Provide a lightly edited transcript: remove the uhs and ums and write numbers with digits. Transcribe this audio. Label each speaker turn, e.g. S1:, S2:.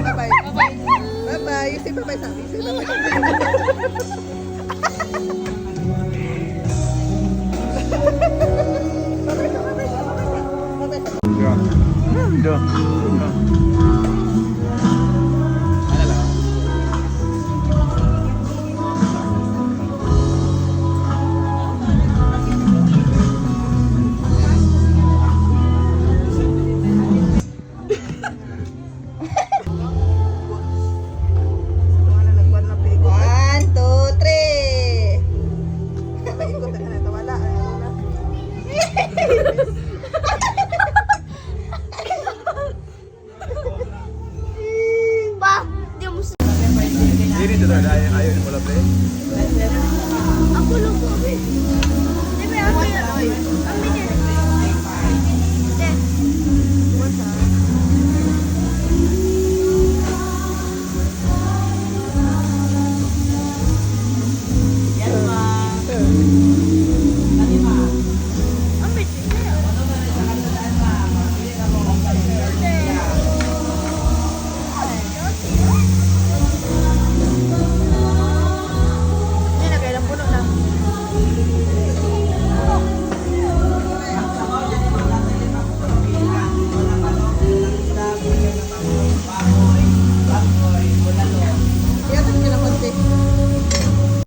S1: Bye-bye. Bye-bye. You say bye-bye, Sabi. Say bye-bye. One, two, three. Paikot na ito. Wala.
S2: Pa, di mo
S3: Ini tuh ada ayo di bola play.